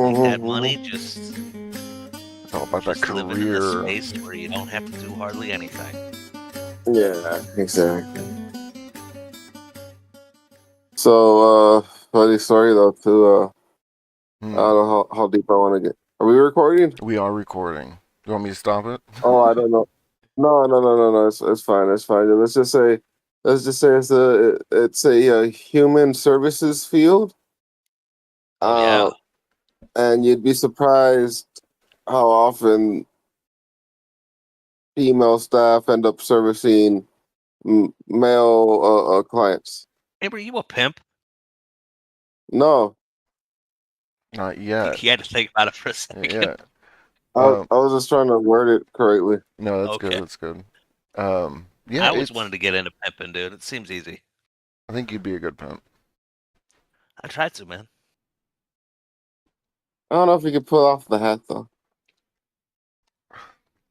Make that Mm-hmm. money, It's all about that living in this career. space where you don't have to do hardly anything. Yeah, exactly. So, funny story though. I Hmm. don't know how deep I want to get. Are we recording? We are recording. You want me to stop it? Oh, I don't know. No. It's fine. It's fine. Let's just say it's a human services field. Oh Uh, yeah. and you'd be surprised how often female staff end up servicing male clients. Hey, were you a pimp? No, Not You, yet. you had to think about it for a second. Yeah. I was just trying to word it correctly. No, that's good. Okay. That's good. I Yeah, always it's. wanted to get into pimping, dude. It seems easy. I think you'd be a good pimp. I tried to, man. I don't know if you could pull off the hat though.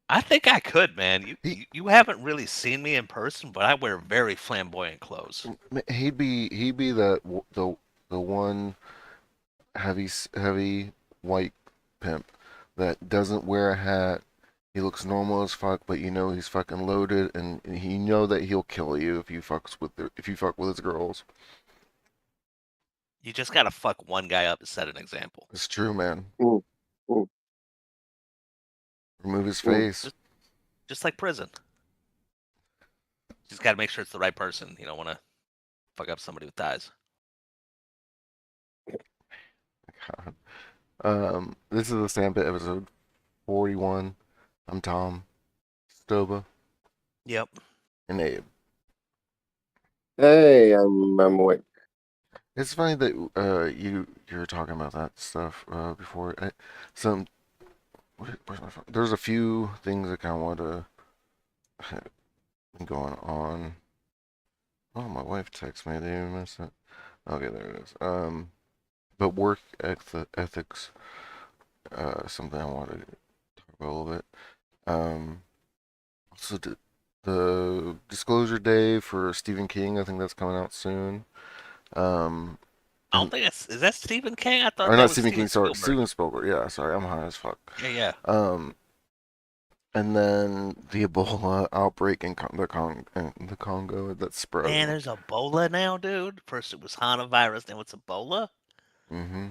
I think I could, man. You, He you you haven't really seen me in person, but I wear very flamboyant clothes. he'd be the one heavy white pimp that doesn't wear a hat. He looks normal as fuck, but you know he's fucking loaded, and you know that he'll kill you if you fuck with his girls. You just gotta fuck one guy up to set an example. It's true, man. Mm, mm, Remove his mm. face. Just just like prison. Just gotta make sure it's the right person. You don't want to fuck up somebody with thighs. God. This is the Sandpit episode 41. I'm Tom, Stoba, Yep. and Abe. Hey, I'm awake. It's funny that you were talking about that stuff before. Some where's my phone? There's a few things that kind of want to going on. Oh, my wife texted me. I didn't even miss it. Okay, there it is. But ethics, something I wanted to talk about a little bit. Um, also the disclosure day for Stephen King. I think that's coming out soon. Um, I and don't think that's is that Stephen King. I thought or that not was Stephen King. Steven Sorry, Spielberg. Steven Spielberg. Yeah, sorry, I'm high as fuck. Yeah, yeah. Um, and then the Ebola outbreak in the Congo that spread. Man, there's Ebola now, dude. First it was Hana virus, now it's Ebola. Mm-hmm.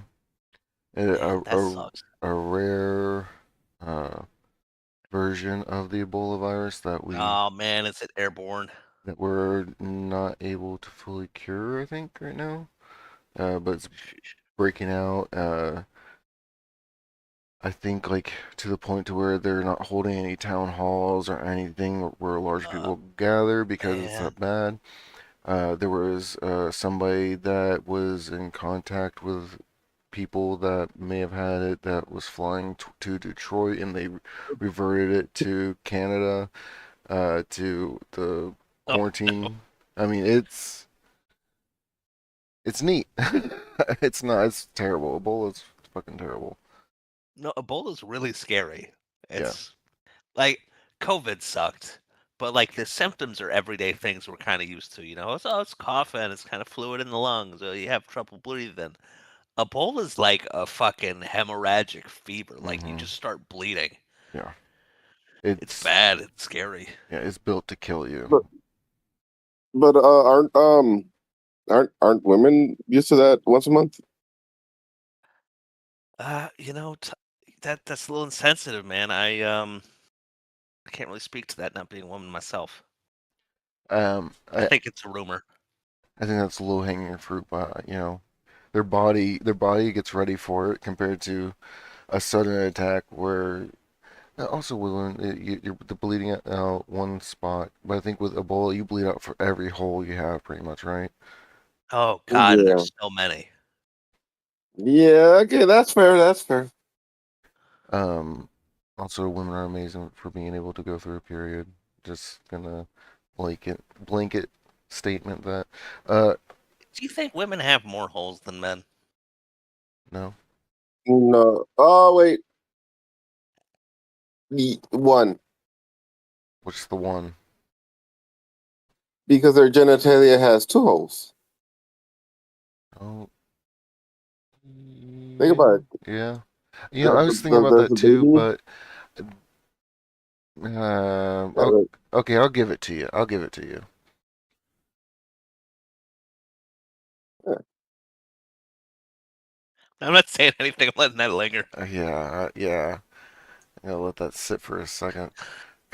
Man, A, that a, sucks. a rare uh, version of the Ebola virus Oh man, it's airborne. that we're not able to fully cure, I think, right now. But it's breaking out. I think like to the point to where they're not holding any town halls or anything where large Uh, people gather because it's man. that bad. There was somebody that was in contact with people that may have had it that was flying to Detroit, and they reverted it to Canada to the Oh no. quarantine. I mean, it's neat. It's not. It's terrible. Ebola's fucking terrible. No, Ebola's really scary. Yeah. It's like COVID sucked, but like the symptoms are everyday things we're kind of used to. It's coughing, it's kind of fluid in the lungs, or you have trouble breathing. Ebola's like a fucking hemorrhagic fever. Like you Hmm. just start bleeding. Yeah. It's It's bad. It's scary. yeah. It's built to kill you. But aren't women used to that once a month? You know, that's a little insensitive, man. I can't really speak to that, not being a woman myself. Um, I I think it's a rumor. I think that's low hanging fruit, but their body gets ready for it compared to a sudden attack where also with when you're the bleeding out one spot, but I think with Ebola you bleed out for every hole you have pretty much, right? Oh God, and Yeah. there's so many. Yeah. Okay, that's fair. That's fair. Um, Also women are amazing for being able to go through a period. Just gonna blanket statement that uh Do you think women have more holes than men? no, No. Oh wait. One, which is the one. because their genitalia has two holes. Oh, Think about it. Yeah. I The was thinking about there's that a too, baby. but Uh, okay, I'll give it to you. I'll give it to you. uh, I'm not saying anything. I'm letting that linger. Yeah. I'm gonna let that sit for a second.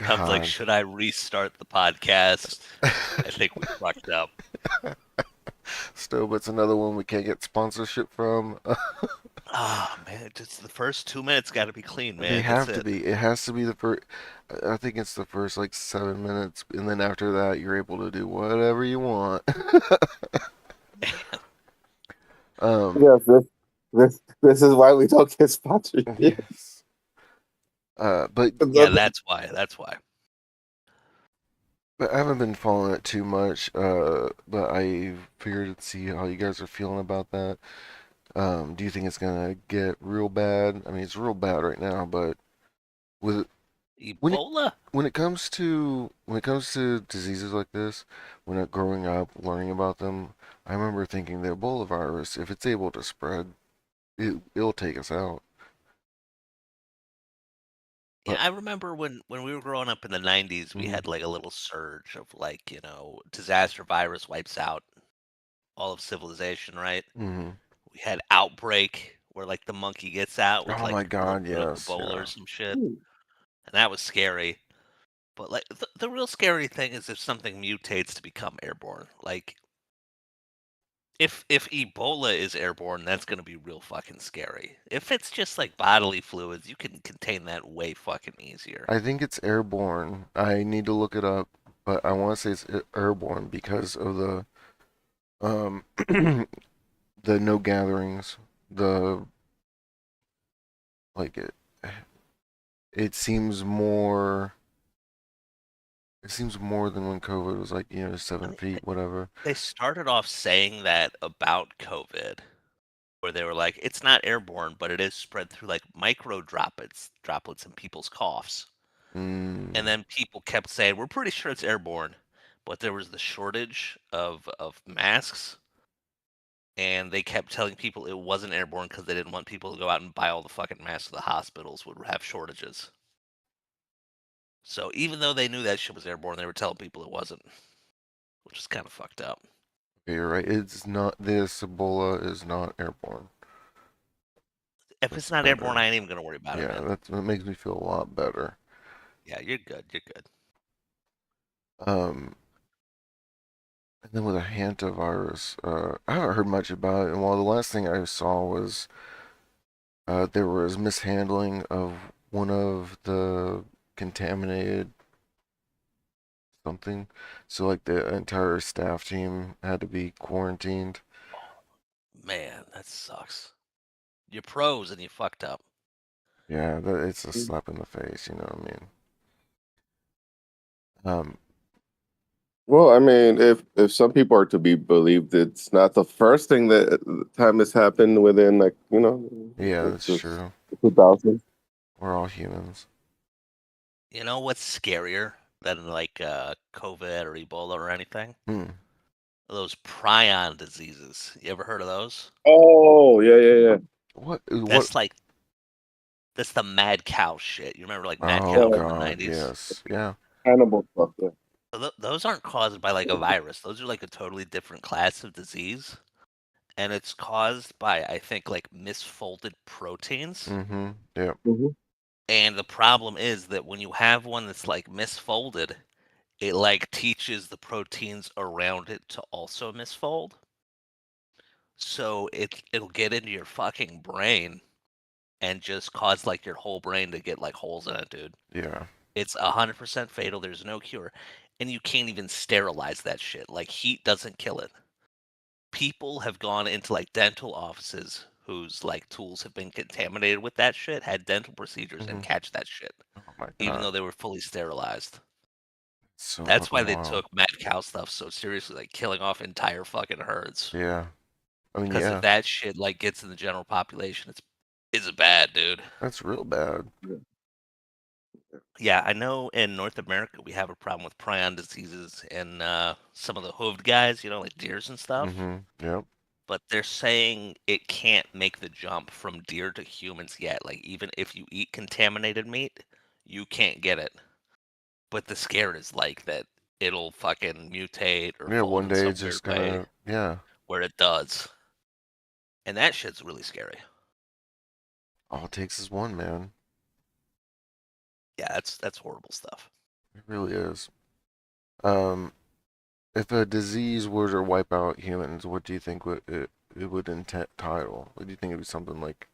Tom's like, God. should I restart the podcast? I think we fucked up. Still, but it's another one we can't get sponsorship from. Ah, man, just the first 2 minutes got to be clean, They man. That's have to it. be. It has to be the first. I think it's the first like 7 minutes, and then after that, you're able to do whatever you want. um, yes, this is why we don't get sponsorship. yes. But Yeah, that's why. That's why. I haven't been following it too much. But I figured to see how you guys are feeling about that. Do you think it's gonna get real bad? I mean, it's real bad right now, but with when it Ebola? when it comes to diseases like this, when growing up, learning about them, I remember thinking the Ebola virus, if it's able to spread, it'll take us out. Yeah, But I remember when we were growing up in the 90s, we mm, had like a little surge of like, disaster virus wipes out all of civilization, right? mm. We had Outbreak, where like the monkey gets out with Oh like my a little God, bit of yes, Ebola or yeah. some shit, and that was scary. But like the real scary thing is if something mutates to become airborne. Like if Ebola is airborne, that's gonna be real fucking scary. If it's just like bodily fluids, you can contain that way fucking easier. I think it's airborne. I need to look it up, but I want to say it's airborne because of the um the no gatherings, the like it seems more. It seems more than when COVID was like, I 7 feet, mean, whatever. they started off saying that about COVID, where they were like, it's not airborne, but it is spread through like micro droplets in people's coughs. And Mm, then people kept saying, we're pretty sure it's airborne, but there was the shortage of masks, and they kept telling people it wasn't airborne because they didn't want people to go out and buy all the fucking masks. The hospitals would have shortages. So even though they knew that shit was airborne, they were telling people it wasn't, which is kind of fucked up. okay, you're right. It's not, this Ebola is not airborne. If it's That's not airborne, better. I ain't even gonna worry about it, Yeah, man. that makes me feel a lot better. Yeah, you're good. You're good. Um, and then with a hantavirus, I haven't heard much about it. And while the last thing I saw was there was mishandling of one of the contaminated something. So like the entire staff team had to be quarantined. Man, that sucks. You're pros and you fucked up. Yeah, it's a slap in the face, you know what I mean? Um, Well, I mean, if some people are to be believed, it's not the first thing that time has happened within like yeah, the, that's the true. 2000s. We're all humans. You know what's scarier than like COVID or Ebola or anything? Hmm. Those prion diseases. You ever heard of those? Oh yeah, yeah, yeah. What? That's like that's the mad cow shit. You remember like mad Oh cow from the God, 90s? yes. Yeah. Cannibal stuff. Yeah. So those aren't caused by like a virus. Those are like a totally different class of disease, and it's caused by I think like misfolded proteins. Mm-hmm. Yep. Hmm. And the problem is that when you have one that's like misfolded, it like teaches the proteins around it to also misfold. So it'll get into your fucking brain and just cause like your whole brain to get like holes in it, dude. Yeah. It's 100% fatal. There's no cure. And you can't even sterilize that shit. Like heat doesn't kill it. People have gone into like dental offices whose like tools have been contaminated with that shit, had dental procedures and Mm-hmm. catch that shit, Oh my even God. though they were fully sterilized. So That's why fucking they wild. took mad cow stuff so seriously, like killing off entire fucking herds. Yeah. I mean, Because if yeah. that shit like gets in the general population, it's bad, dude. That's real bad. Yeah, I know in North America we have a problem with prion diseases and some of the hooved guys, like deers and stuff. Mm-hmm. Yep. but they're saying it can't make the jump from deer to humans yet. Like even if you eat contaminated meat, you can't get it. But the scare is like that it'll fucking mutate or Yeah, evolve one in day some it's weird just way gonna, yeah. where it does. And that shit's really scary. All it takes is one, man. Yeah, that's horrible stuff. It really is. Um, if a disease were to wipe out humans, what do you think it would entitle? What do you think it'd be something like?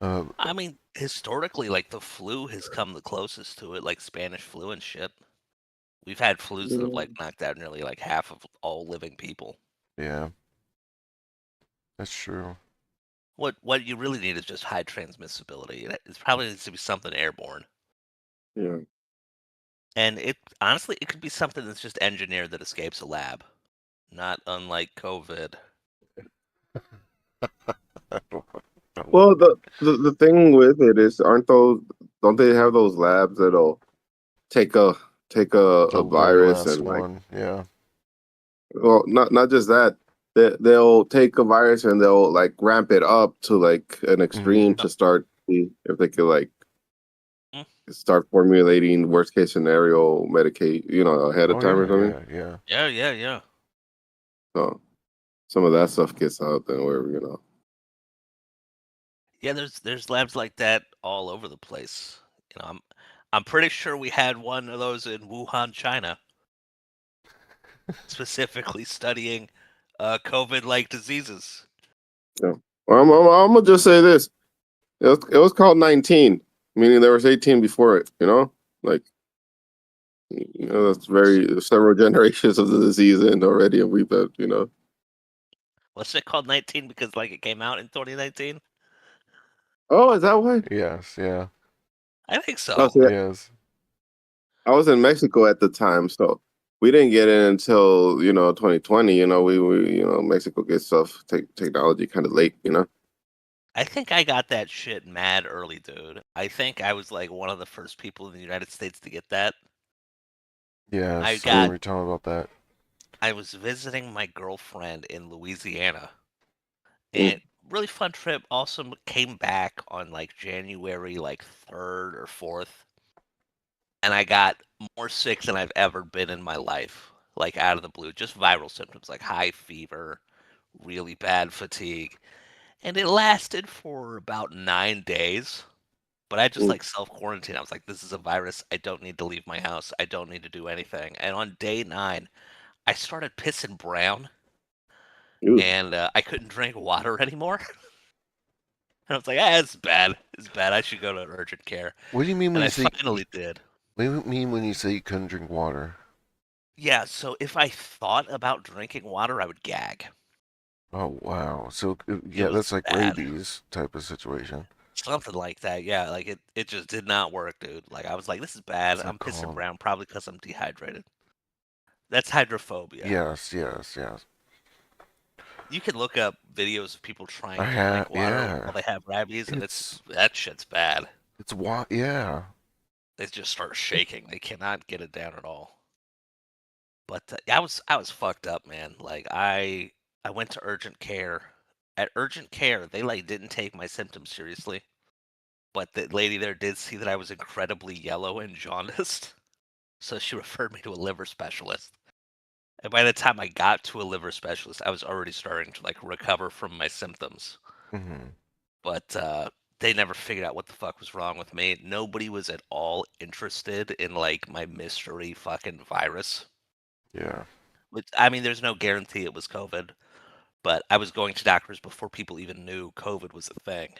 Uh, I mean, historically, like the flu has come the closest to it, like Spanish flu and shit. We've had flus that have like knocked out nearly like half of all living people. yeah, that's true. What you really need is just high transmissibility. It probably needs to be something airborne. Yeah. And it honestly it could be something that's just engineered that escapes a lab. Not unlike COVID. I don't Well, like the thing with it is, don't they have those labs that'll take a take a the very virus last and like, one. Yeah. well, not just that, they'll take a virus and they'll like ramp it up to like an extreme Mm-hmm. to start see if they could like Mm, start formulating worst case scenario medicate, ahead of Oh time or yeah, something. yeah, yeah. yeah, yeah, yeah. So some of that stuff gets out, then where Yeah, there's labs like that all over the place. I'm pretty sure we had one of those in Wuhan, China, specifically studying COVID-like diseases. yeah. Well, I'm gonna just say this: it was called 19, meaning there was 18 before it. Like that's very several generations of the disease in already, and we've had. What's it called 19 because like it came out in 2019? Oh, is that why? Yes, yeah. I think Oh, so. see, Yes. I was in Mexico at the time, so we didn't get it until 2020. We Mexico gets stuff technology kind of late. I think I got that shit mad early, dude. I think I was like one of the first people in the United States to get that. I Yes, I got remember you telling me about that. I was visiting my girlfriend in Louisiana, Mm, and really fun trip. Also came back on like January like 3rd or 4th, and I got more sick than I've ever been in my life. Like out of the blue, just viral symptoms like high fever, really bad fatigue, and it lasted for about 9 days. But I just mm, like self quarantine. I was like, this is a virus. I don't need to leave my house. I don't need to do anything. And on day 9, I started pissing brown ew. and I couldn't drink water anymore. And I was like, ah, it's bad. It's bad. I should go to urgent care. What do you mean when And you I say? finally did. What do you mean when you say you couldn't drink water? Yeah, so if I thought about drinking water, I would gag. Oh wow. So It yeah, was that's like bad. rabies type of situation. Something like that. Yeah, like it just did not work, dude. Like I was like, this is bad. What's that I'm pissing called? brown, probably because I'm dehydrated. That's hydrophobia. Yes, yes, yes. You can look up videos of people I trying to have. drink water Yeah. while they have rabies, and It's that shit's bad. it's what? Yeah. They just start shaking. They cannot get it down at all. But I was fucked up, man. Like I went to urgent care. At urgent care, they like didn't take my symptoms seriously. But the lady there did see that I was incredibly yellow and jaundiced, so she referred me to a liver specialist. And by the time I got to a liver specialist, I was already starting to like recover from my symptoms. Hmm. But they never figured out what the fuck was wrong with me. Nobody was at all interested in like my mystery fucking virus. Yeah. Which I mean, there's no guarantee it was COVID, but I was going to doctors before people even knew COVID was a thing.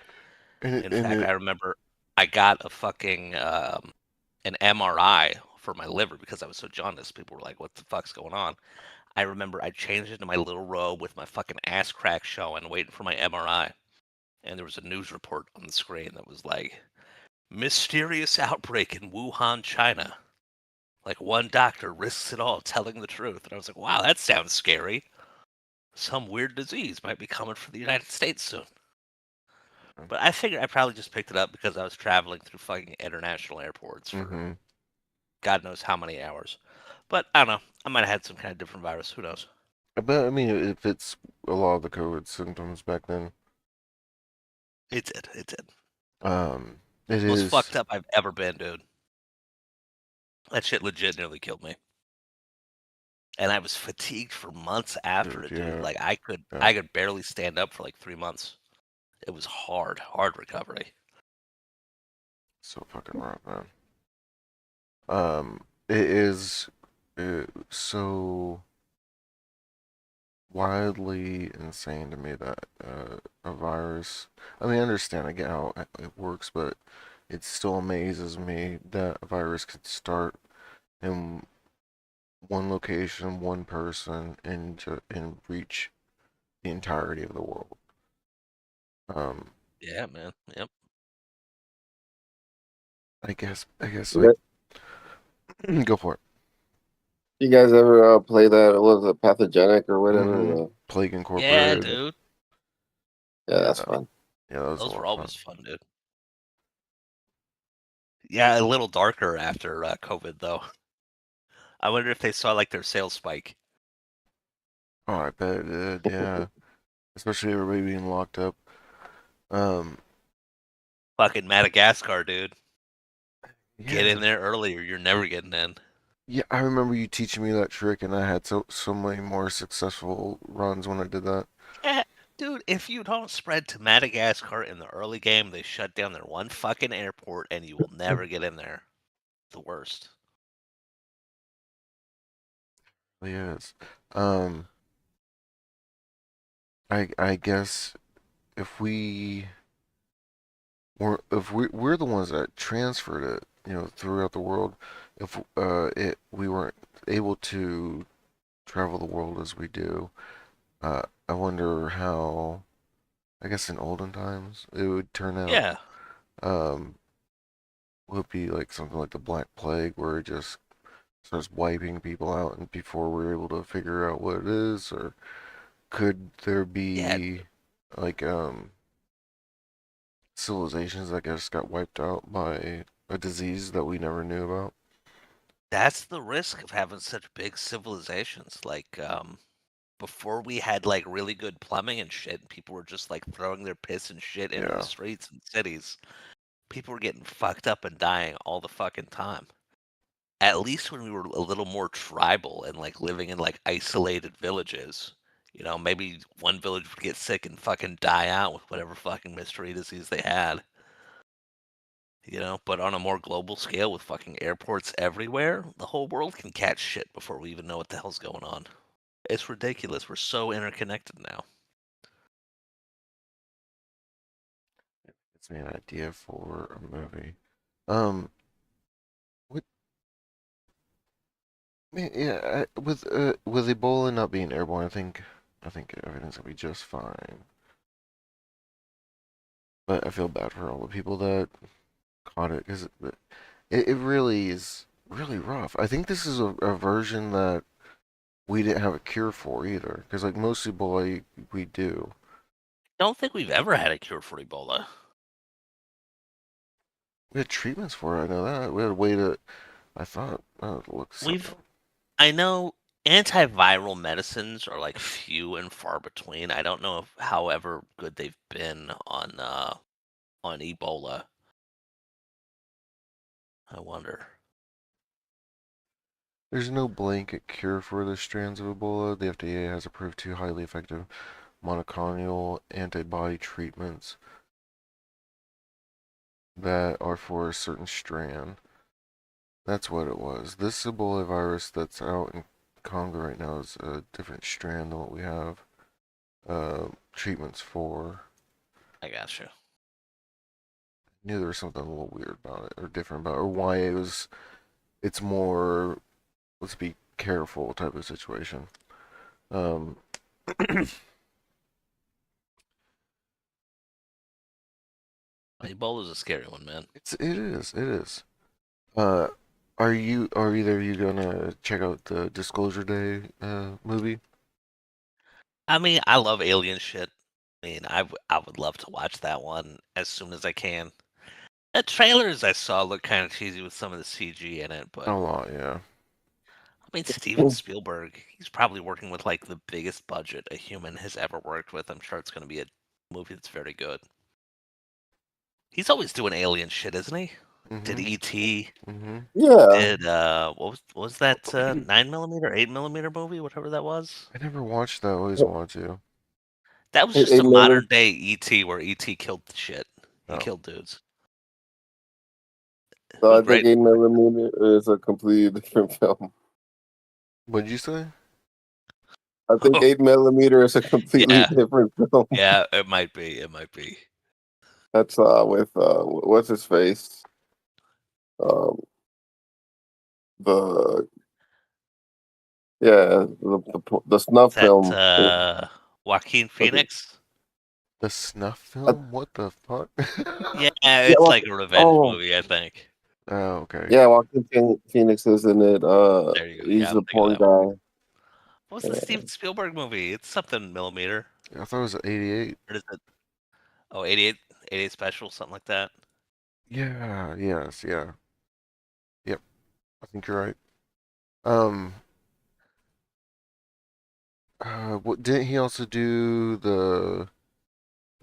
And it, In and fact, it. I remember I got a fucking an MRI for my liver because I was so jaundiced. People were like, "What the fuck's going on?" I remember I changed into my little robe with my fucking ass crack showing, waiting for my MRI, and there was a news report on the screen that was like, "Mysterious outbreak in Wuhan, China." Like one doctor risks it all telling the truth, and I was like, "Wow, that sounds scary. Some weird disease might be coming for the United States soon." But I figured I probably just picked it up because I was traveling through fucking international airports for Hmm. God knows how many hours. But I don't know. I might have had some kind of different virus. Who knows? But I mean, it fits a lot of the COVID symptoms back then. It did. It did. Um, it Most is, fucked up I've ever been, dude. That shit legit nearly killed me. And I was fatigued for months after dude. it, dude. Yeah, Like I could yeah. I could barely stand up for like 3 months. It was hard recovery. So fucking rough, man. It is so wildly insane to me that a virus. I mean, I understand, I get how it works, but it still amazes me that a virus could start in one location, one person, and reach the entirety of the world. Um, Yeah, man. Yep. I guess You like guys, go for it. you guys ever play that? What was it, Pathogenic or Mm-hmm. whatever? Plague Yeah, Incorporated. dude. Yeah, Yeah, that's fun. yeah, that was a Those lot were of fun. always fun, dude. Yeah, a little darker after COVID though. I wonder if they saw like their sales spike. Oh, I bet it did. Yeah, especially everybody being locked up. Um, Fucking Madagascar, dude. Get yeah, in there earlier. You're never getting in. yeah. I remember you teaching me that trick, and I had so many more successful runs when I did that. Yeah, dude, if you don't spread to Madagascar in the early game, they shut down their one fucking airport and you will never get in there. The worst. Yes. Um, I guess if we if we're the ones that transferred it, throughout the world, if we weren't able to travel the world as we do, I wonder how. I guess in olden times it would turn out. Yeah, Um, would be like something like the Black Plague, where it just starts wiping people out, and before we're able to figure out what it is, or could there yeah, be like civilizations that just got wiped out by a disease that we never knew about? that's the risk of having such big civilizations. Like, before we had like really good plumbing and shit, and people were just like throwing their piss and shit into the Yeah, streets and cities. People were getting fucked up and dying all the fucking time. At least when we were a little more tribal and like living in like isolated villages, maybe one village would get sick and fucking die out with whatever fucking mystery disease they had. But on a more global scale with fucking airports everywhere, the whole world can catch shit before we even know what the hell's going on. It's ridiculous. We're so interconnected now. it's me an idea for a movie. Um, what? Yeah, with Ebola not being airborne, I think everything's gonna be just fine. But I feel bad for all the people that caught it because it really is really rough. I think this is a version that we didn't have a cure for either, because like most Ebola we do. Don't think we've ever had a cure for Ebola. We had treatments for it. I know that we had a way to. I thought look something We've, up. I know antiviral medicines are like few and far between. I don't know if, however good they've been on Ebola. I wonder. There's no blanket cure for the strands of Ebola. The FDA has approved two highly effective monoclonal antibody treatments that are for a certain strand. That's what it was. This Ebola virus that's out in Congo right now is a different strand than what we have treatments for. I got you. Knew there was something a little weird about it or different about it, or why it's more let's be careful type of situation. Um, Ebola's a scary one, man. it is. Uh, are either of you gonna check out the Disclosure Day movie? I mean, I love alien shit. I mean, I would love to watch that one as soon as I can. The trailers I saw look kind of cheesy with some of the CG in it, A but lot, yeah. I mean, Steven Spielberg, he's probably working with like the biggest budget a human has ever worked with. I'm sure it's going to be a movie that's very good. He's always doing alien shit, isn't he? Did Mm-hmm. E.T. Mm-hmm. Yeah, Did what was that 9 millimeter, 8 millimeter movie, whatever that was? I never watched that. I always want to. That was just eight a millimeter. modern day E.T. where E.T. killed shit. He Oh, killed dudes. It So was I think great. 8 millimeter is a completely different film. what'd you say? I think 8 millimeter is a completely Yeah, different film. yeah, it might be. It might be. That's with what's his face? Um, the yeah, the snuff Is that film. Joaquin I think- Phoenix? The snuff I- film? What the fuck? Yeah, yeah, it's like a revenge oh movie, I think. Oh, okay. yeah, Joaquin Phoenix is in it. There you go. Yeah, He's I'm the thinking of porn that one. guy. What was the Yeah. Steven Spielberg movie? It's something millimeter. I thought it was 88. What is it? Oh, 88, 88 special, something like that. Yeah, yes, yeah. Yep, I think you're right. Um, what didn't he also do the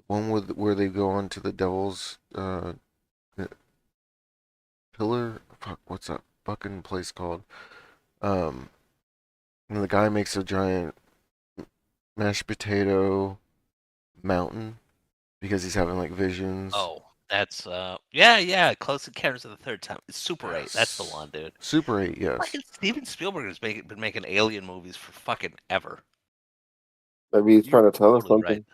one with where they go onto the devil's pillar? Fuck, what's that fucking place called? Um, and the guy makes a giant mashed potato mountain because he's having like visions. Oh, that's yeah, yeah. Close Encounters of the Third Time. It's Super 8. That's the Yes. one, dude. Super 8, yes. Fucking Steven Spielberg has been making alien movies for fucking ever. Maybe he's You're trying to tell us totally right. something.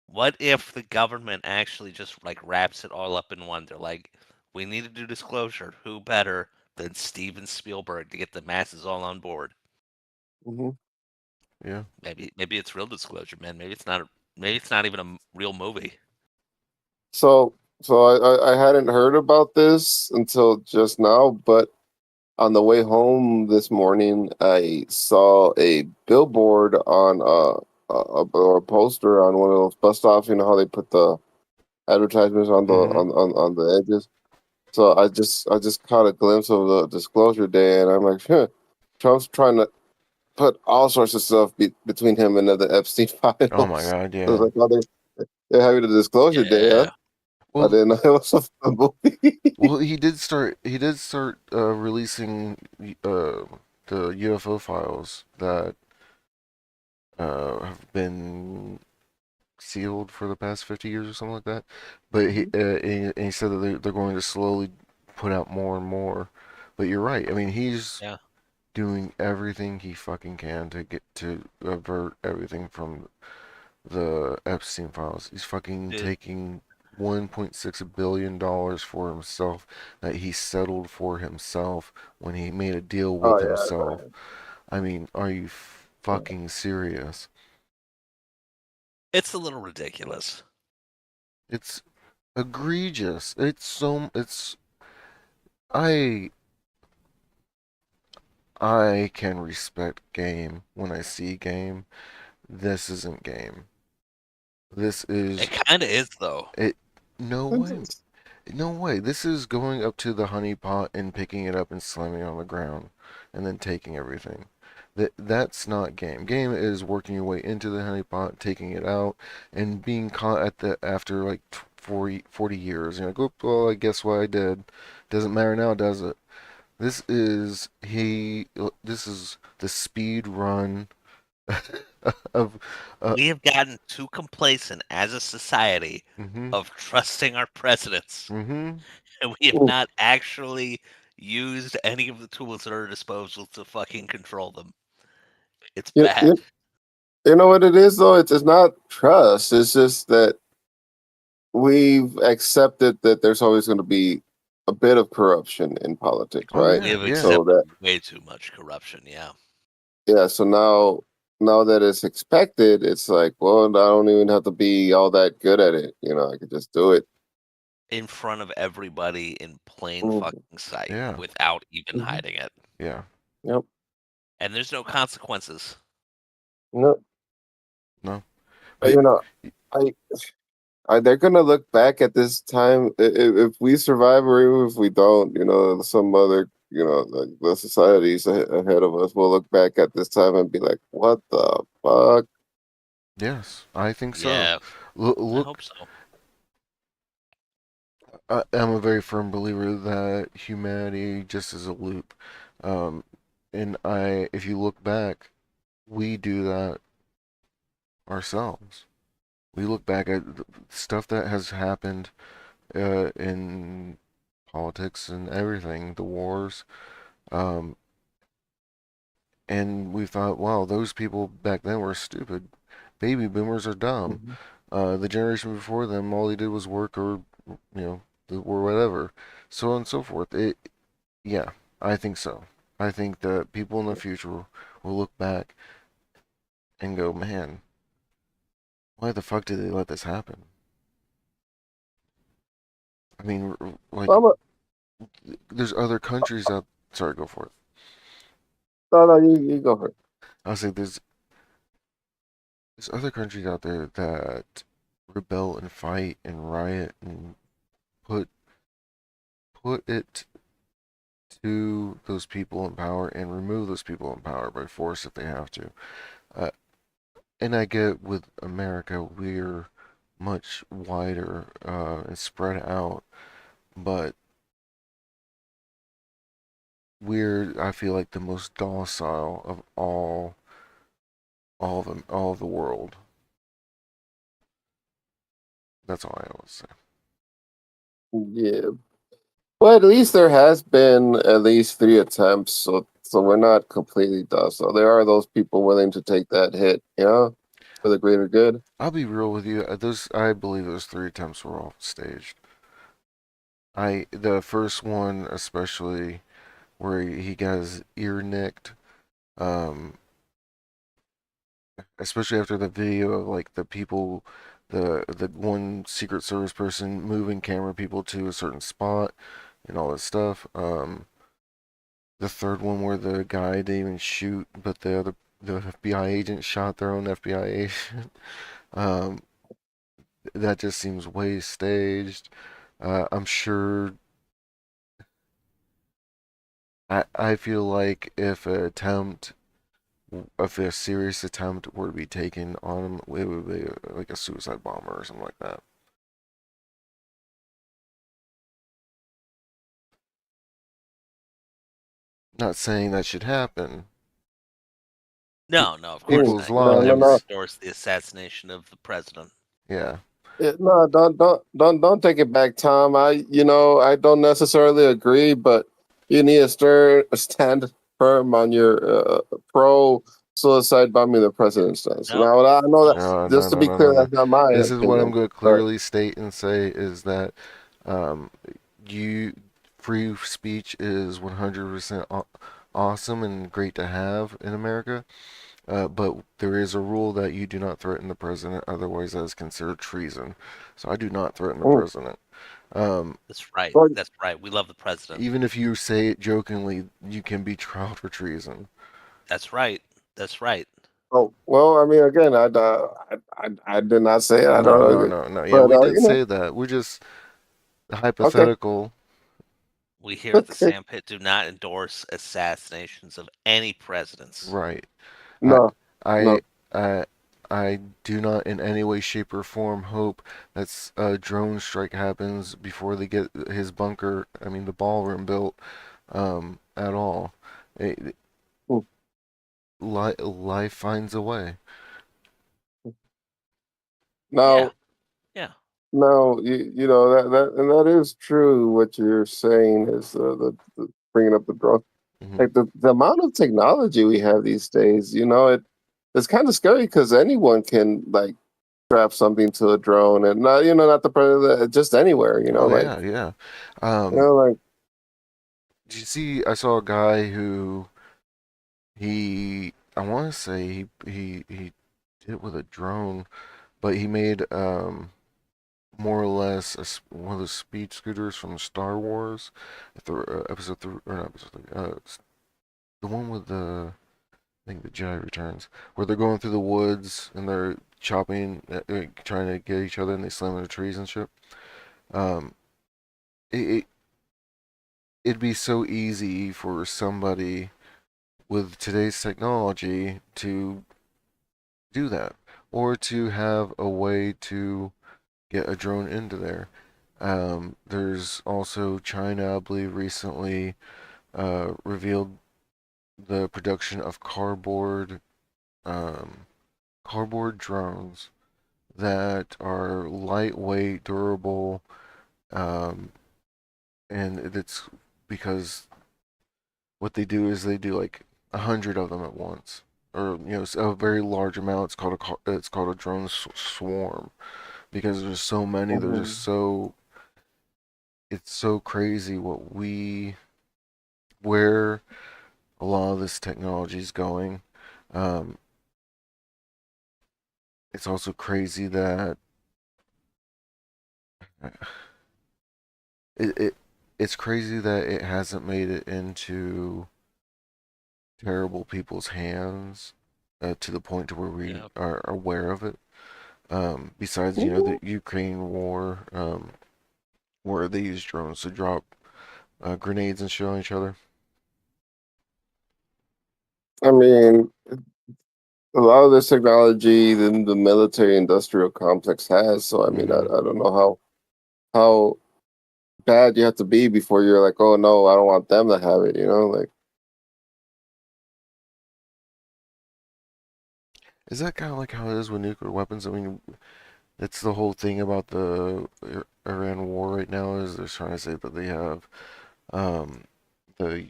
What if the government actually just like wraps it all up in one? They're like, we need to do disclosure. Who better than Steven Spielberg to get the masses all on board? Hmm. Yeah. Maybe it's real disclosure, man. Maybe it's not even a real movie. So I hadn't heard about this until just now, but on the way home this morning, I saw a billboard on or a poster on one of those bus stops. You know how they put the advertisements on the Mm-hmm. on the edges. So I just caught a glimpse of the disclosure day, and I'm like, Trump's trying to put all sorts of stuff between him and the Epstein Oh my files. God, So it's yeah. like, oh, they're having a disclosure day, huh? Yeah. I Well, didn't know it was a movie. well, he did start. He did start releasing the UFO files that have been sealed for the past 50 years or something like that. But Mhm. and he said that they're going to slowly put out more and more. But you're right. I mean, he's Yeah. doing everything he fucking can to get to avert everything from the Epstein files. He's fucking Dude, taking $1.6 billion for himself that he settled for himself when he made a deal Oh with yeah, himself. right. I mean, are you Yeah. fucking serious? it's a little ridiculous. It's egregious. I I can respect game when I see game. This isn't game. This It is kind of is though. it. No It's way. No way. This is going up to the honey pot and picking it up and slamming it on the ground and then taking everything. That's not game. Game is working your way into the honey pot, taking it out, and being caught at the after like 40 years. You're like, oh, well, I guess what I did. Doesn't matter now, does it? This is the speed run of We have gotten too complacent as a society mhm of trusting our presidents, mhm and we have Ooh, not actually used any of the tools at our disposal to fucking control them. It's you, bad. you, you know what it is though? It's not trust. It's just that we've accepted that there's always going to be a bit of corruption in politics, oh right? We yeah, have yeah. So that accepted way too much corruption. Yeah, yeah, so now that it's expected, it's like, well, I don't even have to be all that good at it. I could just do it. in front of everybody in plain Mhm. fucking sight Yeah, without even Mhm. hiding it, yeah. Yep. and there's no consequences. No, No. but, But I, they're gonna look back at this time if we survive or even if we don't. Some other the societies ahead of us will look back at this time and be like, "What the fuck?" Yes, I think so. Yeah, I Look, hope so. I'm a very firm believer that humanity just is a loop. Um, and if you look back, we do that ourselves. We look back at stuff that has happened in politics and everything, the wars, um, and we thought, wow, those people back then were stupid. Baby boomers are dumb. Mhm. The generation before them, all they did was work you or whatever, so on and so forth. Yeah, I think so. I think that people in the future will look back and go, man, why the fuck did they let this happen? I mean, like, I'm a, there's other countries out. Sorry, go for it. no, no, you go for it. I'll say there's other countries out there that rebel and fight and riot and put put it to those people in power and remove those people in power by force if they have to. Uh, and I get with America, we're much wider and spread out, but we're, I feel like, the most docile of all of the world. That's all I always say. Yeah, but at least there has been at least three attempts, so we're not completely docile. There are those people willing to take that hit, for the greater good. I'll be real with you. I believe those three attempts were all staged. The first one especially, where he got his ear nicked, um, especially after the video of like the people, the one Secret Service person moving camera people to a certain spot and all this stuff. The third one where the guy didn't even shoot, but the FBI agent shot their own FBI agent. Um, that just seems way staged. I'm sure. I feel like if a serious attempt were to be taken on him, it would be like a suicide bomber or something like that. Not saying that should happen. Pe- No, no, of course Mm, people's not. You would no, no, never no. lives, endorse the assassination of the president. yeah. No, don't take it back, Tom. I don't necessarily agree, but you need to stand firm on your pro suicide bombing the president stance. Nope, Now, I know that nope. No, just no, to no, be no, no, clear, no. that's not my This is what I'm opinion, going to but clearly state and say is that um, you free speech is 100% awesome and great to have in America. But there is a rule that you do not threaten the president, otherwise that is considered treason. So I do not threaten the mm, president. Um, That's right. but That's right. We love the president. even if you say it jokingly, you can be tried for treason. That's right. That's right. oh well, I mean, again, I did not say it. I No, don't no, agree, no, no. Yeah, but we did say that. We're just okay, hypothetical. We here at the okay, Sandpit do not endorse assassinations of any presidents. Right. I, no, I, no. I, I do not in any way, shape, or form hope that a drone strike happens before they get his bunker, I mean the ballroom built, at all. It, Mm. life finds a way. Yeah. Now, Yeah. no, you know that and that is true. What you're saying is the bringing up the drone. Hmm. Like the amount of technology we have these days, it's kind of scary because anyone can like strap something to a drone, and not the president, just anywhere. Oh yeah, yeah. Um, Like did you see? I saw a guy who I want to say he did it with a drone, but he made more or less one of the speed scooters from Star Wars, episode three or not episode three, the one with I think the Jedi Returns, where they're going through the woods and they're chopping, trying to get each other, and they slam into trees and shit. Um, it, it it'd be so easy for somebody with today's technology to do that, or to have a way to get a drone into there. There's also China, I believe, recently revealed the production of um, cardboard drones that are lightweight, durable, um, and it's because what they do is they do like 100 of them at once, or a very large amount. It's called a drone swarm because there's so many. They're just Mhm. so it's so crazy where a lot of this technology is going. Um, it's also crazy that it, it it's crazy that it hasn't made it into terrible people's hands to the point to where we Yeah. are aware of it. Besides, the Mhm. Ukraine war, where they use drones to drop grenades and shit on each other. I mean, a lot of this technology the military industrial complex has. So I mean, Mm-hmm. I don't know how bad you have to be before you're like, oh no, I don't want them to have it. You know, like Is that kind of like how it is with nuclear weapons? I mean, it's the whole thing about the Iran war right now is they're trying to say that they have um, the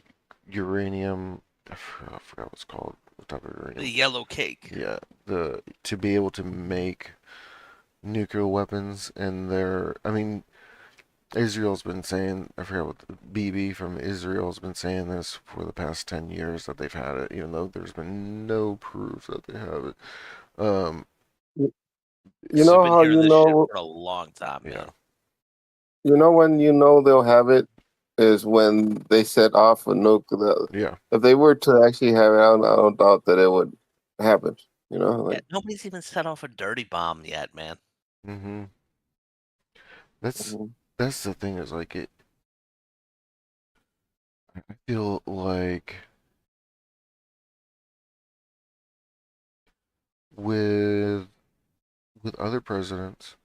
uranium. I forgot what it's called. What type of The uranium? yellow cake. Yeah, the to be able to make nuclear weapons, and I mean, Israel's been saying, I forgot what BB from Israel's been saying this for the past 10 years that they've had it, even though there's been no proof that they have it. Um, you you So we've know been how hearing this shit for a long time, yeah, man. when you know they'll have it is when they set off a nuke. yeah. If they were to actually have it, I don't doubt that it would happen. You know, Yeah, like nobody's even set off a dirty bomb yet, man. hmm That's mhm. that's the thing is like I feel like with other presidents,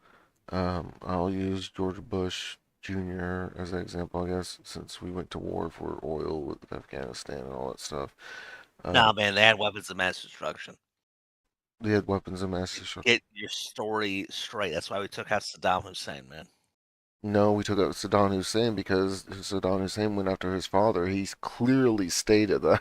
I'll use George Bush Jr. as an example, I guess, since we went to war for oil with Afghanistan and all that stuff. Uh, Nah, man, they had weapons of mass destruction. they had weapons of mass destruction. Get your story straight. That's why we took out Saddam Hussein, man. No, we took out Saddam Hussein because Saddam Hussein went after his father. He's clearly stated that.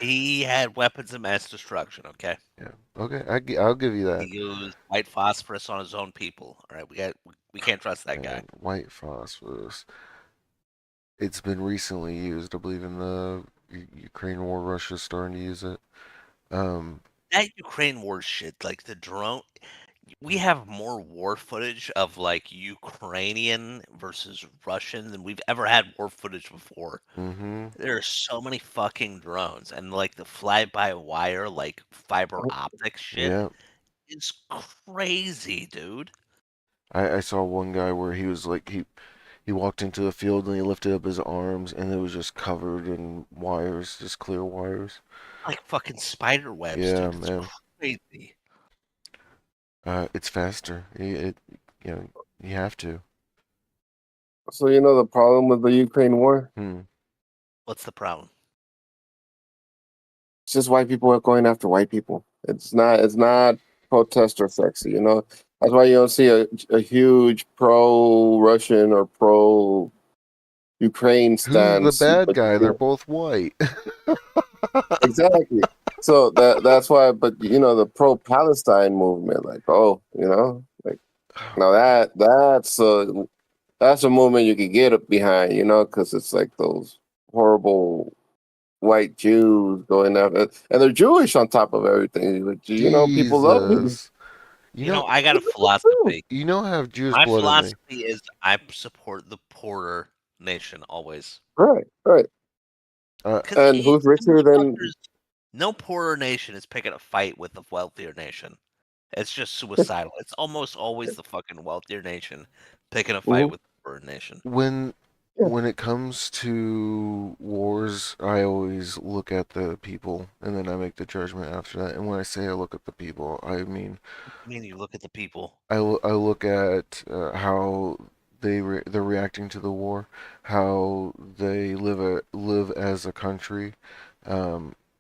He had weapons of mass destruction, okay? Yeah. Okay, I'll give you He that. used white phosphorus on his own people. All right, we can't trust that guy. Man, white phosphorus. It's been recently used, I believe, in the Ukraine war. Russia's starting to use it. Um, That Ukraine war shit, like the drone, we have more war footage of like Ukrainian versus Russian than we've ever had war footage before. mm-hmm. There are so many fucking drones, and like the fly-by-wire, like fiber optic shit Yeah, is crazy, dude. I saw one guy where he was like he walked into a field and he lifted up his arms and it was just covered in wires, just clear wires. Like fucking spider webs, Yeah, dude. It's man. crazy. It's faster. You know, you have to. So you know the problem with the Ukraine war. Hmm. What's the problem? It's just white people are going after white people. It's not protest or sexy. You know that's why you don't see a huge pro Russian or pro Ukraine Who's the stance. bad But guy? They're you both white. exactly. So that's why. But you know the pro Palestine movement, like like now that's a movement you could get up behind, because it's like those horrible white Jews going after, and they're Jewish on top of everything. But people love them. Jesus. You You know, know, I got a philosophy. I have Jewish My blood in me. philosophy is I support the poorer nation always. Right, right. Uh, Because And who's richer than? no poorer nation is picking a fight with the wealthier nation. It's just suicidal. It's almost always the fucking wealthier nation picking a fight Mhm. with the poorer nation. when Yeah. when it comes to wars, I always look at the people and then I make the judgment after that. And when I say I look at the people, I mean I mean, you look at the people. I look at how they're reacting to the war, how they live as a country,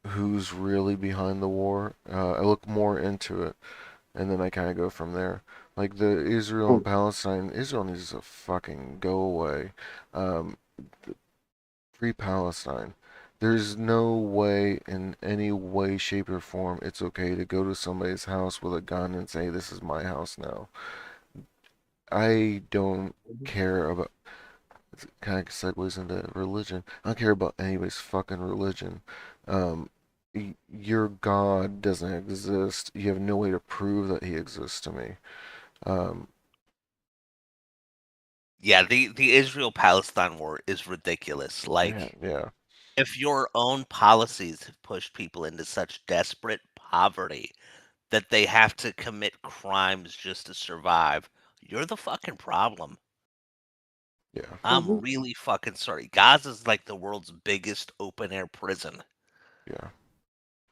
who's really behind the war. I look more into it, and then I kind of go from there. Like the Israel and Mm. Palestine, Israel needs to fucking go away. Um, Free Palestine. There's no way, in any way, shape, or form, it's okay to go to somebody's house with a gun and say, "This is my house now." I don't care about. It kind of segues into religion. I don't care about anybody's fucking religion. Um, your God doesn't exist. You have no way to prove that He exists to me. Um, Yeah, the Israel Palestine war is ridiculous. yeah, Like, yeah, if your own policies have pushed people into such desperate poverty that they have to commit crimes just to survive, you're the fucking problem. yeah, I'm Mhm. really fucking sorry. Gaza's like the world's biggest open air prison. yeah.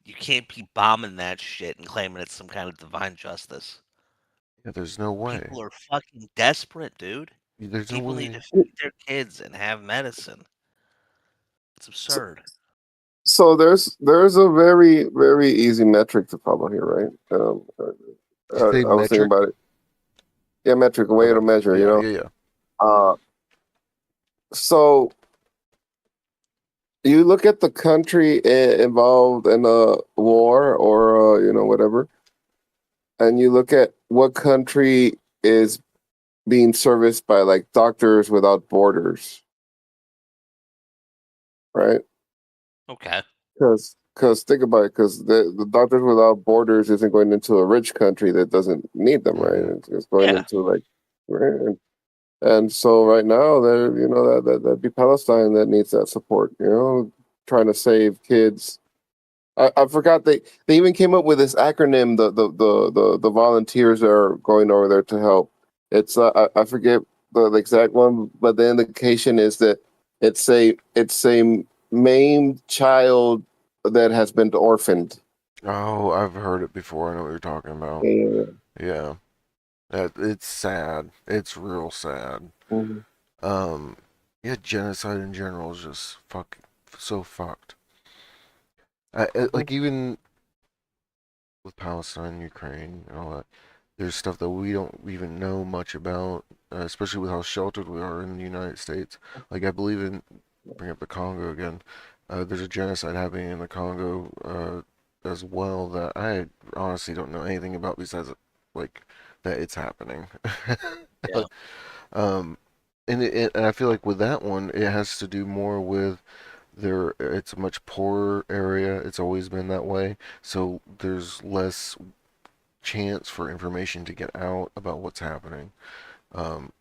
You can't be bombing that shit and claiming it's some kind of divine justice. Yeah, there's no way. People are fucking desperate, dude. There's no People need to way. feed their kids and have medicine. It's So, absurd. so there's a very easy metric to follow here, right? Did you say I was thinking metric? about it. Yeah, metric, a way to Okay. measure. Yeah, yeah, yeah. Uh, so you look at the country involved in a war or whatever, and you look at what country is being serviced by like Doctors Without Borders, right? Okay. Because think about it, because the Doctors Without Borders isn't going into a rich country that doesn't need them, right? Mm-hmm. It's going Yeah. into like right. And so right now, there, that'd be Palestine that needs that support. Trying to save kids. I forgot they even came up with this acronym. The volunteers that are going over there to help. It's I forget the exact one, but the indication is that it's a maimed child that has been orphaned. Oh, I've heard it before. I know what you're talking about. Yeah. Yeah. It's sad. It's real sad. Mhm. Um, yeah, genocide in general is just so fucked. Mhm. Like even with Palestine, Ukraine, and all that, there's stuff that we don't even know much about, especially with how sheltered we are in the United States. Like I believe in bring up the Congo again. There's a genocide happening in the Congo as well that I honestly don't know anything about besides like that it's happening. Yeah. Um, and I feel like with that one, it has to do more with it's a much poorer area. It's always been that way. So there's less chance for information to get out about what's happening. Um,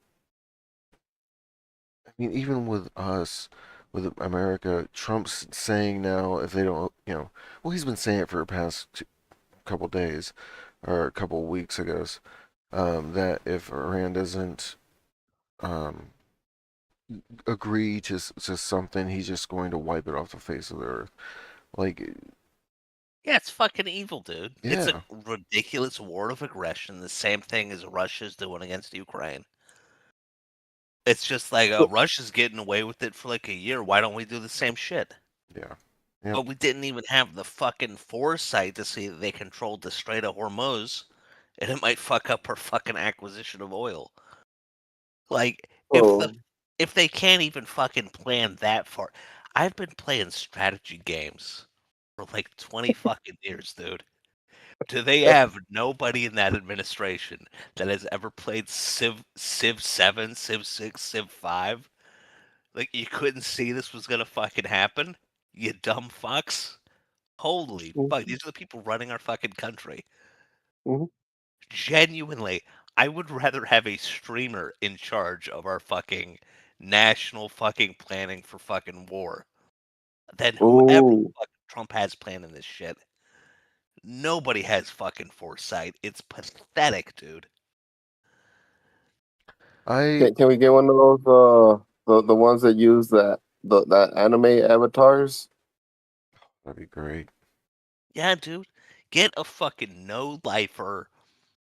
I mean, even with us, with America, Trump's saying now if they don't, well, he's been saying it for the past couple days or a couple weeks, I guess, that if Iran doesn't um, agree to something, he's just going to wipe it off the face of the earth. Like, Yeah, it's fucking evil, dude. It's a yeah, ridiculous war of aggression, the same thing as Russia's doing against Ukraine. It's just like, Russia's getting away with it for like a year. Why don't we do the same shit? yeah, yep. But we didn't even have the fucking foresight to see that they controlled the Strait of Hormuz, and it might fuck up our fucking acquisition of oil. Like, So, if they can't even fucking plan that far, I've been playing strategy games for like 20 fucking years, dude. Do they have nobody in that administration that has ever played Civ 7, Civ 6, Civ 5? Like, you couldn't see this was gonna fucking happen? You dumb fucks. Holy fuck, mhm, these are the people running our fucking country. mhm. Genuinely, I would rather have a streamer in charge of our fucking national fucking planning for fucking war than whoever Ooh. fucking Trump has planning this shit. Nobody has fucking foresight. It's pathetic, dude. I Can we get one of those? the ones that use that anime avatars. That'd be great. Yeah, dude. Get a fucking no lifer,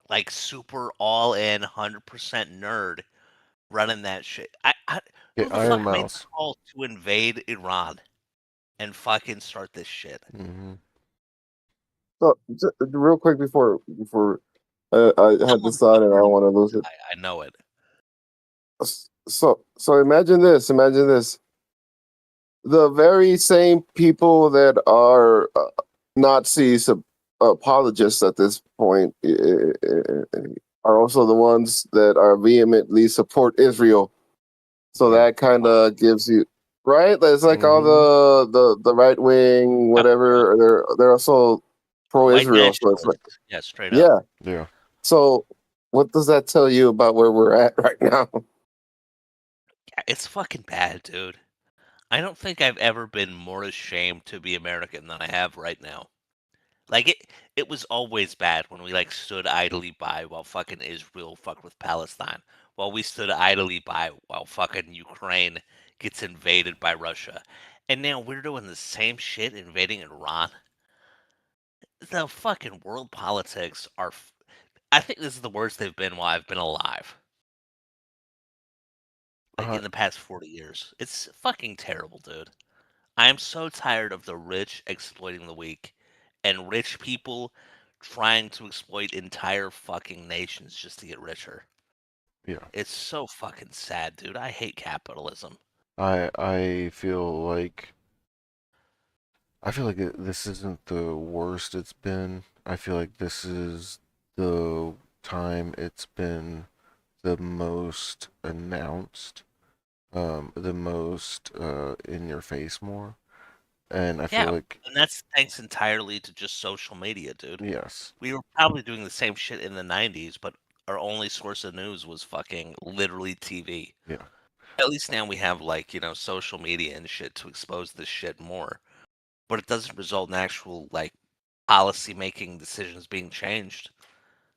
like super all in, 100% nerd running that shit. Who Get the Iron fuck made the Mouse. call to invade Iran and fucking start this shit? Mm-hmm. So real quick before I had Someone's decided I gonna don't want to lose lose it. it. I know it. So imagine this. Imagine this. The very same people that are Nazi apologists at this point are also the ones that are vehemently support Israel. So Yeah. that kind of gives you right. It's like all Mm-hmm. the right wing Yep, yep. whatever. They're also pro White Israel. So it's like nationalists. Yeah, straight up. yeah. Yeah. So what does that tell you about where we're at right now? Yeah, it's fucking bad, dude. I don't think I've ever been more ashamed to be American than I have right now. Like it was always bad when we like stood idly by while fucking Israel fucked with Palestine. While we stood idly by while fucking Ukraine gets invaded by Russia. And now we're doing the same shit invading Iran. The fucking world politics are I think this is the worst they've been while I've been alive. Like Uh, in the past 40 years. It's fucking terrible, dude. I am so tired of the rich exploiting the weak and rich people trying to exploit entire fucking nations just to get richer. yeah. It's so fucking sad, dude. I hate capitalism. I feel like this isn't the worst it's been. I feel like this is the time it's been the most announced, the most in your face more. And I feel Yeah, like and that's thanks entirely to just social media, dude. yes, We were probably doing the same shit in the 90s, but our only source of news was fucking literally TV. yeah, At least now we have like, social media and shit to expose this shit more. But it doesn't result in actual like policy making decisions being changed.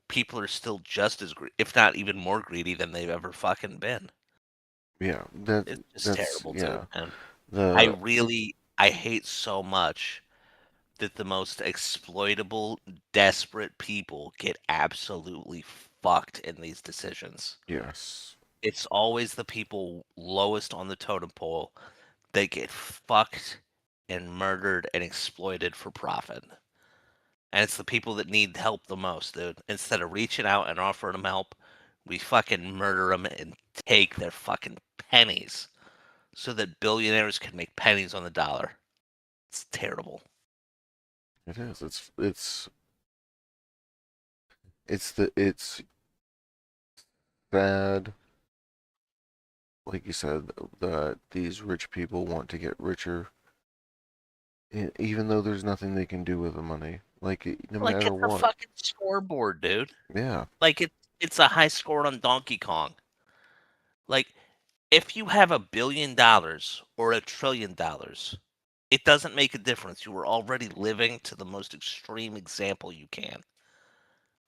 People are still just as if not even more greedy than they've ever fucking been. yeah. It's just That's terrible, dude. yeah. And The I hate so much that the most exploitable, desperate people get absolutely fucked in these decisions. yes, It's always the people lowest on the totem pole that get fucked and murdered and exploited for profit. And it's the people that need help the most, dude. Instead of reaching out and offering them help, we fucking murder them and take their fucking pennies so that billionaires can make pennies on the dollar. It's terrible. it is. It's sad, like you said, that these rich people want to get richer, even though there's nothing they can do with the money. Like no Like matter it's a what. fucking scoreboard, dude. Yeah, Like it's a high score on Donkey Kong. Like if you have $1 billion or $1 trillion, it doesn't make a difference. You are already living to the most extreme example you can.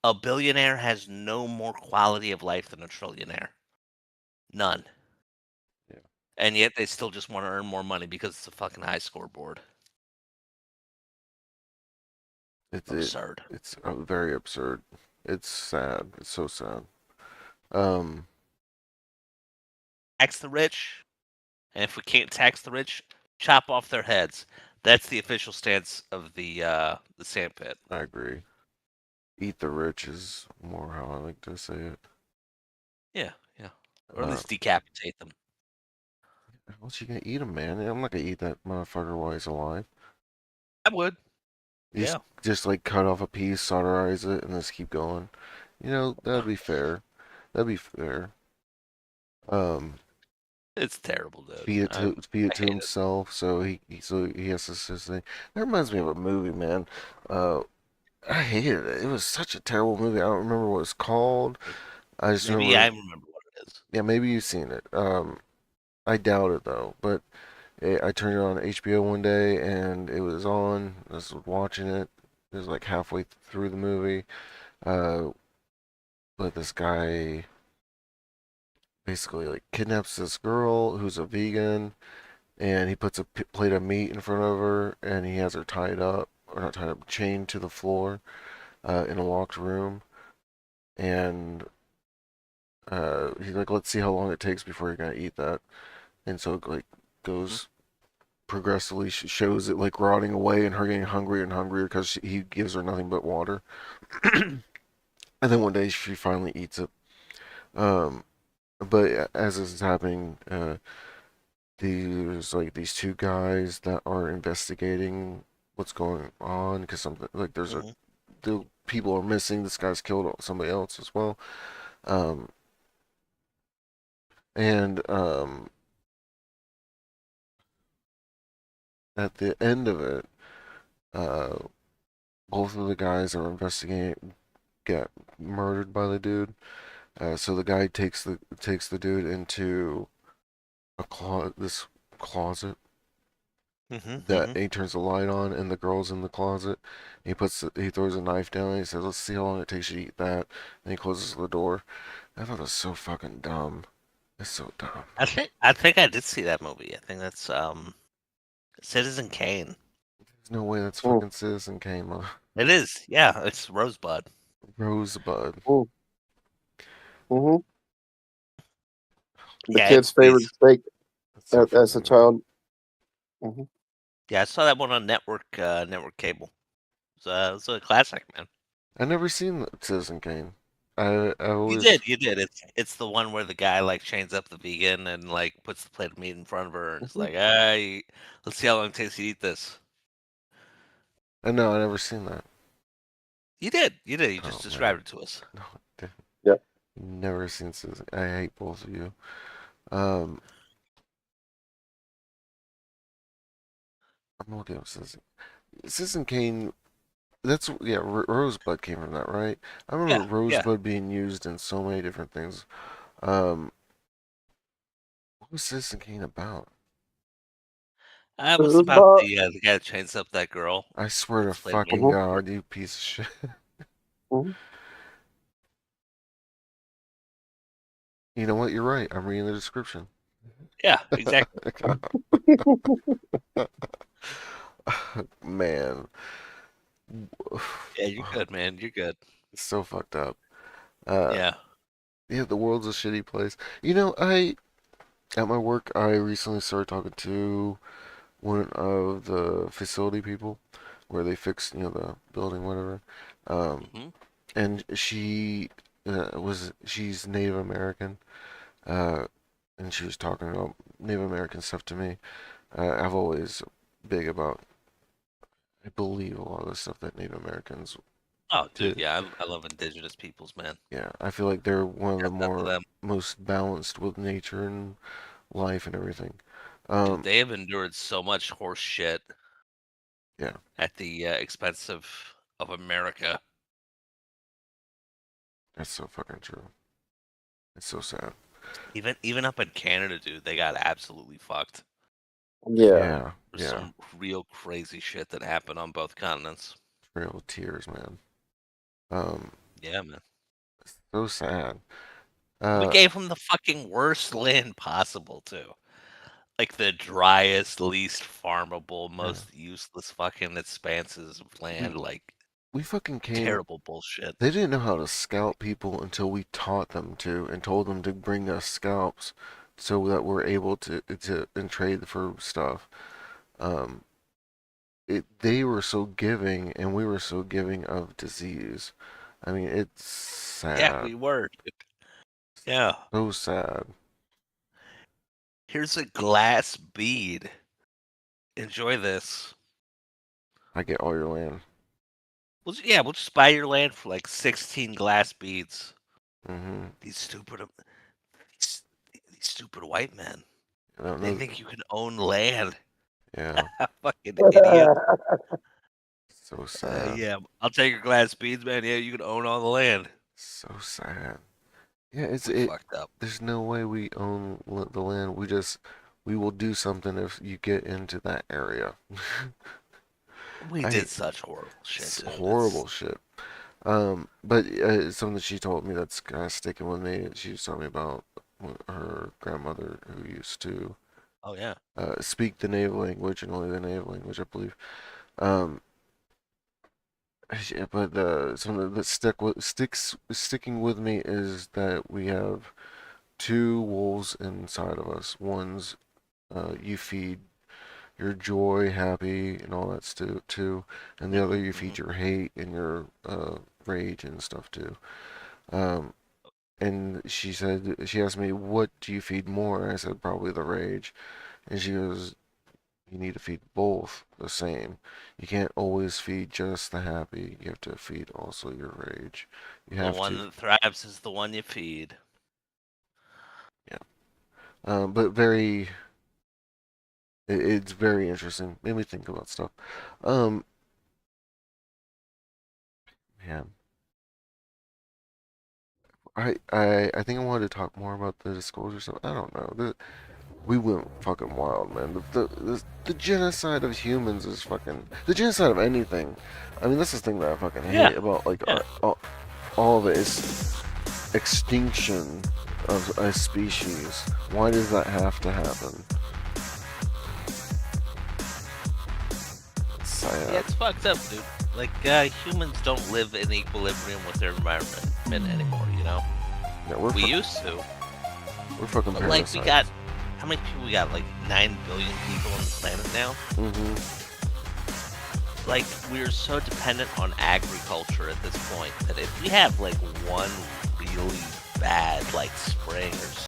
A billionaire has no more quality of life than a trillionaire. None. yeah. And yet they still just want to earn more money because it's a fucking high scoreboard. It's it. Absurd. It's very absurd. It's sad. It's so sad. Um, Tax the rich, and if we can't tax the rich, chop off their heads. That's the official stance of the Sandpit. I agree. Eat the rich is more how I like to say it. Yeah, yeah. Or at Uh, least decapitate them. how else you gonna eat him, man? I'm not gonna eat that motherfucker while he's alive. I would. You Yeah. just like cut off a piece, solderize it, and just keep going. That'd be fair. That'd be fair. Um, It's terrible, dude. feed it I to hate it. himself, so he has to sustain. That reminds me of a movie, man. Uh, I hated it. It was such a terrible movie. I don't remember what it's called. I just Maybe I remember, remember what it is. yeah, maybe you've seen it. I doubt it though. But I turned it on HBO one day and it was on. I was watching it. It was like halfway through the movie. Uh, but this guy basically like kidnaps this girl who's a vegan, and he puts a plate of meat in front of her, and he has her tied up, or not tied up, chained to the floor, in a locked room, and he's like, let's see how long it takes before you're gonna eat that, and so it like Mhm. goes progressively shows it like rotting away and her getting hungrier and hungrier because he gives her nothing but water. And then one day she finally eats it. Um, but as this is happening, there's like these two guys that are investigating what's going on because something like Mhm. the people are missing. This guy's killed somebody else as well. Um, and at the end of it, uh, both of the guys are investigating get murdered by the dude. So the guy takes the dude into this closet Mhm. that Mhm. he turns the light on, and the girl's in the closet. He throws a knife down, and he says, "Let's see how long it takes you to eat that." And he closes the door. I thought it was so fucking dumb. It's so dumb. I think I did see that movie. I think that's Citizen Kane. There's no way that's Mm, fucking Citizen Kane, It is. Yeah, it's Rosebud. Rosebud. mm, mhm. The Yeah, kid's favorite it's steak That's so as a fucking dumb. child. Mhm. yeah. I saw that one on network cable. It's a classic, man. I never seen Citizen Kane. I You always did, you did. It's the one where the guy like chains up the vegan and like puts the plate of meat in front of her and it's Mhm. like, hey, let's see how long it takes you to eat this. I know I never seen that. You did, you did. You just Oh described man, it to us. no, Yeah. never seen Citizen. I hate both of you. Um, I'm looking up Citizen Kane. That's yeah. Rosebud came from that, right? I remember Yeah, yeah. Rosebud being used in so many different things. Um, what was Citizen Kane about? It It was was about about. the guy that chains up that girl, I swear to puts the plate of meat fucking in Mhm, front of God, her. you piece of shit. mhm. You know what? You're right. I'm reading the description. Yeah, exactly. Man, Yeah, you're good, man. You're good. it's so fucked up. Uh, Yeah. yeah, the world's a shitty place. You know, I at my work, I recently started talking to one of the facility people where they fix, the building, whatever. Um, Hmm. and she's Native American, uh, and she was talking about Native American stuff to me. I've always big about, I believe a lot of the stuff that Native Americans Oh, dude. did. Yeah, I love indigenous peoples, man. Yeah, I feel like they're one of the Shout out to more them, most balanced with nature and life and everything. dude. Um, They have endured so much horse shit yeah, at the expense of America. that's so fucking true. It's so sad. Even up in Canada, dude, they got absolutely fucked. Yeah. Yeah, There's yeah. some real crazy shit that happened on both continents. Real tears, man. Um, Yeah, man. so sad. We Uh, gave them the fucking worst land possible, too. Like the driest, least farmable, yeah. most useless fucking expanses of We land. Like we fucking came. terrible bullshit. They didn't know how to scalp people until we taught them to and told them to bring us scalps so that we're able to and trade for stuff. Um, they were so giving and we were so giving of disease. I mean, it's Yeah, sad. we were. Yeah. So sad. Here's a glass bead. Enjoy this. I get all your land. Yeah, we'll just buy your land for like 16 glass beads. Mm-hmm. These stupid, these, these stupid white men. I don't They know. think you can own land. Yeah. Fucking idiot. So sad. Yeah, I'll take your glass beads, man. Yeah, you can own all the land. So sad. Yeah, it's We it. fucked up. There's no way we own the land. We will do something if you get into that area. We I did such horrible shit, It's dude. It's horrible shit. But something that she told me that's kind of sticking with me. She was telling me about. her grandmother who used to Oh yeah. speak the native language and only the native language, I believe. Um, but something that sticking with me is that we have two wolves inside of us. One's you feed your joy, happy, and all that stuff too, and the other you Hmm. feed your hate and your rage and stuff too. Um, and she asked me, "What do you feed more?" I said, "Probably the rage." And she goes, "You need to feed both the same. You can't always feed just the happy. You have to feed also your rage. You The have one to, that thrives is the one you feed. yeah." But it's very interesting. Made me think about stuff. Um, man, I think I wanted to talk more about the disclosure stuff. I don't know. We went fucking wild, man. The genocide of humans is fucking the genocide of anything. I mean, that's the thing that I fucking Yeah. hate about like Yeah. all of it is extinction of a species. Why does that have to happen? It's Yeah, sad. it's fucked up, dude. Like, humans don't live in equilibrium with their environment anymore, you know? Yeah, We used to, we're fucking but like, we got, parasites. how many people we got? Like, 9 billion people on the planet now? Mm-hmm. Like, we're so dependent on agriculture at this point that if we have, like, one really bad, like, spring or